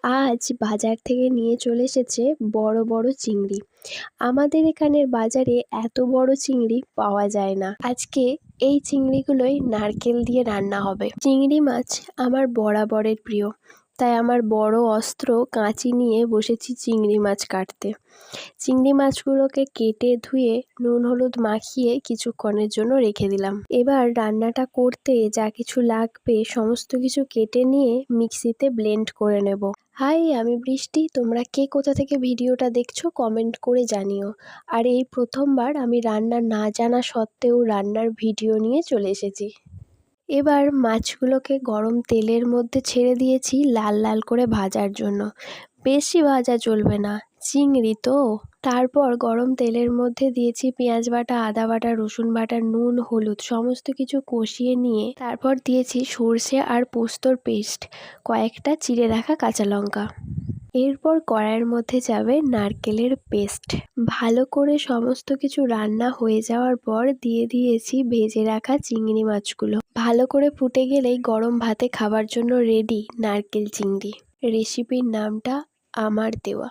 আজ বাজার থেকে নিয়ে চলে এসেছে বড় বড় চিংড়ি। আমাদের এখানের বাজারে এত বড় চিংড়ি পাওয়া যায় না। আজকে এই চিংড়িগুলোই নারকেল দিয়ে রান্না হবে। চিংড়ি মাছ আমার বরাবরের প্রিয়, তাই আমার বড় অস্ত্র কাঁচি নিয়ে বসেছি চিংড়ি মাছ কাটতে। চিংড়ি মাছগুলোকে কেটে ধুয়ে নুন হলুদ মাখিয়ে কিছুক্ষণের জন্য রেখে দিলাম। এবার রান্নাটা করতে যা কিছু লাগবে সমস্ত কিছু কেটে নিয়ে মিক্সিতে ব্লেন্ড করে নেব। হাই, আমি বৃষ্টি। তোমরা কে কোথা থেকে ভিডিওটা দেখছো কমেন্ট করে জানিও। আর এই প্রথমবার আমি রান্না না জানা সত্ত্বেও রান্নার ভিডিও নিয়ে চলে এসেছি। এবার মাছগুলোকে গরম তেলের মধ্যে ছেড়ে দিয়েছি লাল লাল করে ভাজার জন্য। বেশি ভাজা চলবে না, চিংড়ি তো। তারপর গরম তেলের মধ্যে দিয়েছি পেঁয়াজ বাটা, আদা বাটা, রসুন বাটা, নুন হলুদ সমস্ত কিছু কষিয়ে নিয়ে তারপর দিয়েছি সর্ষে আর পোস্তর পেস্ট, কয়েকটা চিড়ে রাখা কাঁচা লঙ্কা। এরপর কড়াইয়ের মধ্যে যাবে নারকেলের পেস্ট। ভালো করে সমস্ত কিছু রান্না হয়ে যাওয়ার পর দিয়ে দিয়েছি ভেজে রাখা চিংড়ি মাছগুলো। ভালো করে ফুটে গেলেই গরম ভাতে খাবার জন্য রেডি নারকেল চিংড়ি। রেসিপির নামটা আমার দেওয়া।